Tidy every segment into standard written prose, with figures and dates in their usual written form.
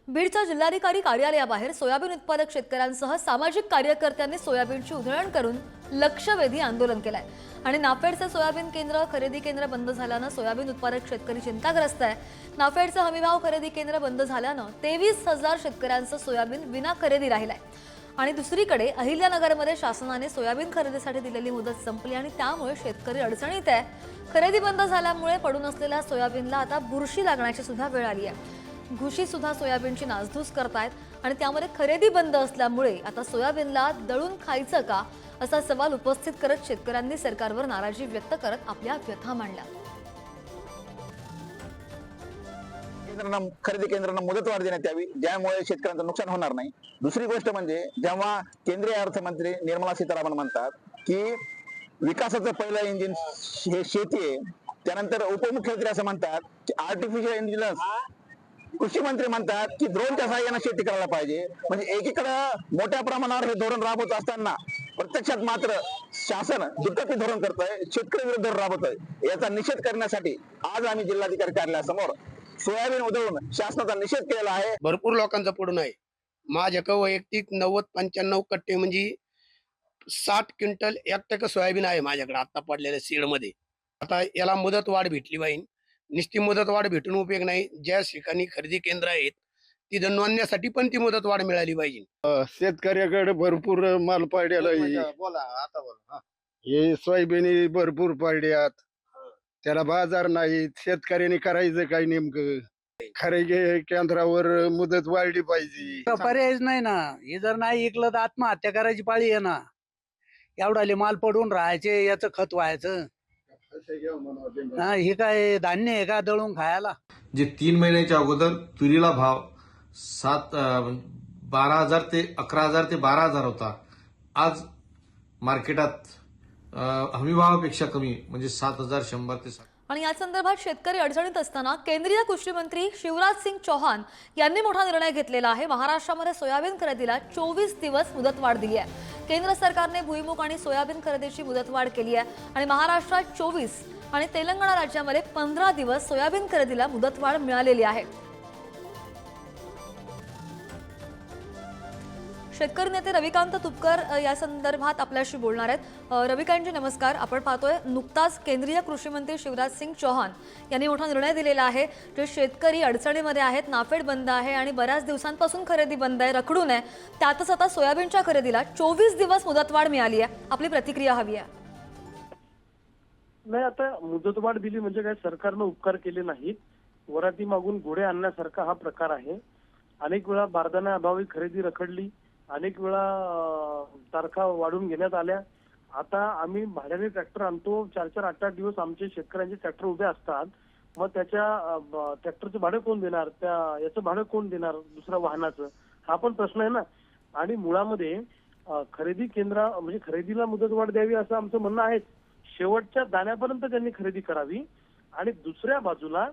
बीडच्या जिल्हाधिकारी कार्यालयाबाहेर सोयाबीन उत्पादक शेतकऱ्यांसह सामाजिक कार्यकर्त्यांनी सोयाबीनची उधळण करून लक्षवेधी आंदोलन केलंय आणि नाफेडचे सोयाबीन खरेदी केंद्र बंद झाल्यानं सोयाबीन उत्पादक शेतकरी चिंताग्रस्त आहे। नाफेडचे हमीभाव खरेदी केंद्र बंद झाल्यानं 23,000 शेतकऱ्यांचं सोयाबीन विना खरेदी राहिलंय आणि दुसरीकडे अहिल्यानगरमध्ये शासनाने सोयाबीन खरेदीसाठी दिलेली मुदत संपली आणि त्यामुळे शेतकरी अडचणीत आहे। खरेदी बंद झाल्यामुळे पडून असलेल्या सोयाबीनला आता बुरशी लागण्याची सुद्धा वेळ आली आहे। घुशी सुद्धा सोयाबीनची नासधूस करतायत आणि त्यामध्ये खरेदी बंद असल्यामुळे आता सोयाबीनला दळून खायचं का असा सवाल उपस्थित करत शेतकऱ्यांनी सरकारवर नाराजी व्यक्त करत आपल्या व्यथा मांडल्या। खरेदी केंद्रांना मुदतवाढ देण्यात यावी, ज्यामुळे शेतकऱ्यांचं नुकसान होणार नाही। दुसरी गोष्ट म्हणजे जेव्हा केंद्रीय अर्थमंत्री निर्मला सीतारामन म्हणतात की विकासाचं पहिलं इंजिन हे शेती आहे, त्यानंतर उपमुख्यमंत्री असं म्हणतात की आर्टिफिशियल इंटेलिजन्स, कृषी मंत्री म्हणतात की ड्रोनच्या सहाय्याने शेती करायला पाहिजे। म्हणजे एकीकडे मोठ्या प्रमाणावर हे धोरण राबवत असताना प्रत्यक्षात मात्र शासन दुटप्पी धोरण करतोय, शेतकरी विरुद्ध धोरण राबवतोय। याचा निषेध करण्यासाठी आज आम्ही जिल्हाधिकारी कार्यालयासमोर सोयाबीन उधळून शासनाचा निषेध केला आहे। भरपूर लोकांचा पडून आहे। माझ्याकडे वैयक्तिक 90-95 कट्टे म्हणजे 60 क्विंटल 1% सोयाबीन आहे माझ्याकडे आता पडलेल्या सीड मध्ये। आता याला मुदत वाढ भेटली पाहिजे, नुसती मुदत वाढ भेटून उपयोग नाही। ज्या ठिकाणी खरेदी केंद्र आहेत तिथे नोंदण्यासाठी पण ती मुदत वाढ मिळाली पाहिजे। शेतकऱ्याकडे भरपूर माल पडलेला आहे। बोला आता बोला। हे सोयाबीन भरपूर पडल्यात, त्याला बाजार नाही। शेतकऱ्यांनी करायचं काय नेमकं? खरेदी केंद्रावर मुदत वाढली पाहिजे। पर्यायच नाही ना, हे जर नाही ऐकलं तर आत्महत्या करायची पाळी आहे ना। एवढाले माल पडून राहायचे, याचं खत व्हायचं। हे काय धान्य आहे का दळून खायला? जे 3 महिन्याच्या अगोदर तुरीला भाव 12,000 ते 11,000 ते 12,000 होता, आज मार्केटात हमीभावापेक्षा कमी म्हणजे 7,100 ते 7,000। आणि या संदर्भात शेतकरी अडचणीत असताना केंद्रीय कृषी मंत्री शिवराज सिंग चौहान यांनी मोठा निर्णय घेतलेला आहे। महाराष्ट्रामध्ये सोयाबीन खरेदीला 24 दिवस मुदतवाढ दिली आहे। केंद्र सरकारने भुईमुग आणि सोयाबीन खरेदीची मुदतवाढ केली आहे आणि महाराष्ट्रात 24 आणि तेलंगणा राज्यामध्ये 15 दिवस सोयाबीन खरेदीला मुदतवाढ मिळालेली आहे। शेतकरी नेते रविकांत तुपकर या संदर्भात आपल्याशी बोलणार आहेत। रविकांतजी नमस्कार। आपण पाहतोय नुकताच केंद्रीय कृषी मंत्री शिवराज सिंग चौहान यांनी मोठा निर्णय दिलेला आहे। जे शेतकरी अडचणीमध्ये आहेत, नाफेड बंद आहे आणि बऱ्याच दिवसांपासून खरेदी बंद आहे, रखडून आहे, त्यातच आता सोयाबीनच्या खरेदीला 24 दिवस मुदतवाढ मिळाली आहे। आपली प्रतिक्रिया हवी आहे। नाही, आता मुदतवाढ दिली म्हणजे काय सरकारनं उपकार केले नाहीत, वराती मागून घोडे आणण्यासारखा हा प्रकार आहे। अनेक वेळा बारदाण्याअभावी खरेदी रखडली, अनेक वेळा तारखा वाढून घेण्यात आल्या। आता आम्ही भाड्याने ट्रॅक्टर आणतो, 4-4, 8-8 दिवस आमचे शेतकऱ्यांचे ट्रॅक्टर उभे असतात, मग त्याच्या ट्रॅक्टरचं भाडं कोण देणार, याचं भाडं कोण देणार, दुसऱ्या वाहनाचं, हा पण प्रश्न आहे ना। आणि मुळामध्ये खरेदी केंद्र म्हणजे खरेदीला मुदतवाढ द्यावी असं आमचं म्हणणं आहे। शेवटच्या दाण्यापर्यंत त्यांनी खरेदी करावी आणि दुसऱ्या बाजूला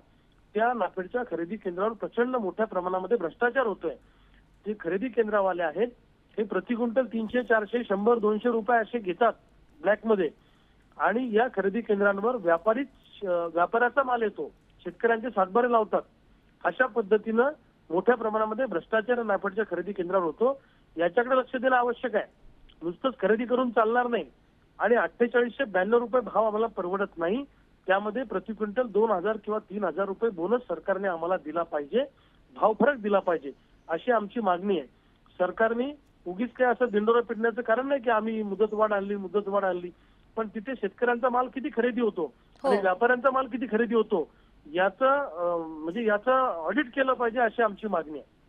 त्या नाफेडच्या खरेदी केंद्रावर प्रचंड मोठ्या प्रमाणामध्ये भ्रष्टाचार होतोय। जे खरेदी केंद्रवाले आहेत हे प्रति क्विंटल 300, 400, 100, 200 रुपये असे घेतात ब्लॅकमध्ये आणि या खरेदी केंद्रांवर व्यापाऱ्याचा माल येतो, शेतकऱ्यांचे सातबारे लावतात। अशा पद्धतीनं मोठ्या प्रमाणामध्ये भ्रष्टाचार नाफेडच्या खरेदी केंद्रावर होतो। याच्याकडे लक्ष देणं आवश्यक आहे। नुसतंच खरेदी करून चालणार नाही आणि 4892 रुपये भाव आम्हाला परवडत नाही। त्यामध्ये प्रति क्विंटल 2,000 किंवा 3,000 रुपये बोनस सरकारने आम्हाला दिला पाहिजे, भाव फरक दिला पाहिजे, अशी आमची मागणी आहे। सरकारने उगीच काय असं दिंडोरा पिटण्याचं कारण नाही की आम्ही मुदतवाढ आणली, पण तिथे शेतकऱ्यांचा माल किती खरेदी होतो आणि व्यापाऱ्यांचा माल किती खरेदी होतो याचं ऑडिट केलं पाहिजे, अशी आमची मागणी आहे।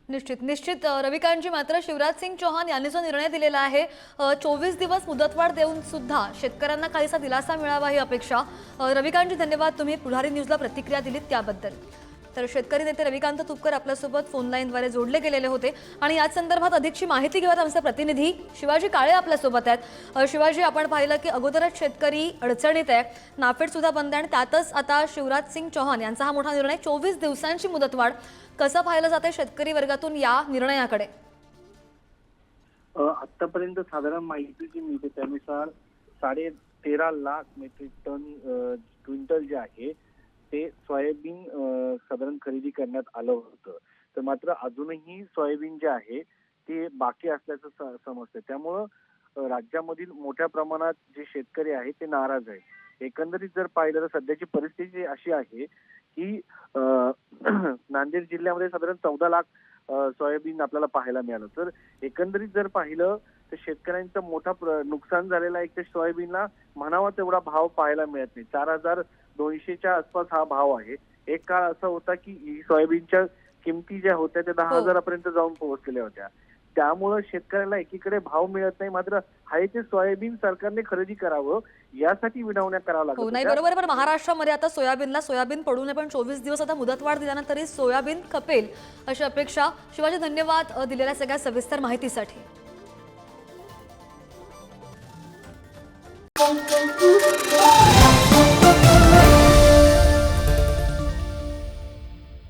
निश्चित रविकांतजी, मात्र शिवराज सिंग चौहान यांनी जो निर्णय दिलेला आहे 24 दिवस मुदतवाढ देऊन सुद्धा शेतकऱ्यांना काहीसा दिलासा मिळावा ही अपेक्षा। रविकांतजी धन्यवाद, तुम्ही पुढारी न्यूजला प्रतिक्रिया दिलीत त्याबद्दल। तर शेतकरी नेते रविकांत तुपकर आपल्यासोबत फोन लाईनद्वारे जोडले गेलेले होते आणि याच संदर्भात अधिकची माहिती घेऊयात आमचे प्रतिनिधी शिवाजी काळे आपल्यासोबत आहेत। शिवाजी, आपण पाहिलं की अगोदरच शेतकरी अडचणीत आहे, नाफेड सुद्धा बंद आहे आणि त्यातच आता शिवराज सिंग चौहान यांचा हा मोठा निर्णय 24 दिवसांची मुदतवाढ, कसं पाहिलं जाते शेतकरी वर्गातून या निर्णयाकडे? आतापर्यंत साधारण माहिती जी मिळते त्यानुसार 13.5 लाख मेट्रिक टन क्विंटल जे आहे ते सोयाबीन साधारण खरेदी करण्यात आलं होतं। तर मात्र अजूनही सोयाबीन जे आहे ते बाकी असल्याचं समजतं. त्यामुळं राज्यामधील मोठ्या प्रमाणात जे शेतकरी आहेत ते नाराज आहेत. एकंदरीत जर पाहिलं तर सध्याची परिस्थिती अशी आहे की नांदेड जिल्ह्यामध्ये साधारण 14 लाख सोयाबीन आपल्याला पाहायला मिळालं. तर एकंदरीत जर पाहिलं तर शेतकऱ्यांचं मोठा नुकसान झालेलं आहे. एक तर सोयाबीनला म्हणावा तेवढा भाव पाहायला मिळत नाही. 4,200च्या आसपास हा भाव आहे. एक काळ असा होता की सोयाबीनच्या किमती ज्या होत्या त्या 10,000पर्यंत जाऊन पोहोचलेल्या होत्या. त्यामुळं शेतकऱ्याला एकीकडे भाव मिळत नाही, मात्र आहे ते सोयाबीन सरकारने खरेदी करावं यासाठी विनवण्या करावं लागत हो नाही होत्या. बरोबर, पण महाराष्ट्रामध्ये आता सोयाबीन पडू नये, पण 24 दिवस आता मुदतवाढ दिल्यानंतर तरी सोयाबीन खपेल अशी अपेक्षा. शिवाजी, धन्यवाद दिलेल्या सगळ्या सविस्तर माहितीसाठी.